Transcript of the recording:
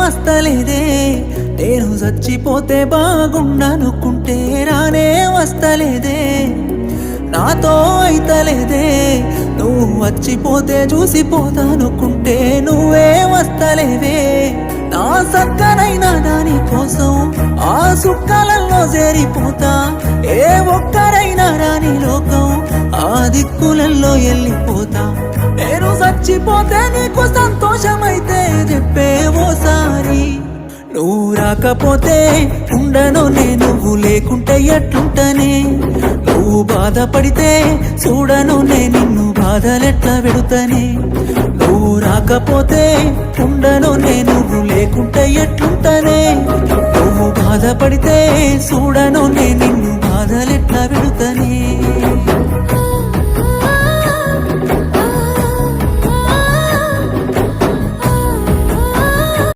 వస్తలేదే నేను చచ్చిపోతే బాగుండనుకుంటే రానే వస్తలేదే నాతో అయితలేదే నువ్వు వచ్చిపోతే చూసిపోతానుకుంటే నువ్వే వస్తలేవే నా సక్కనైనా దాని కోసం ఆ సుక్కలలో చేరిపోతా ఏ ఒక్కరైనా రాని లోకం ఆ దిక్కులలో వెళ్ళిపోతా నేను చచ్చిపోతే నీకు సంతోషమైతే చెప్పే ఓసారి నువ్వు రాకపోతే ఉండను నువ్వు లేకుంటే ఎట్లుంటనే నువ్వు బాధపడితే చూడను నిన్ను బాధలెట్లా పెడుతనే నువ్వు రాకపోతే ఉండను నువ్వు లేకుంటే ఎట్లుంటనే నువ్వు బాధపడితే చూడను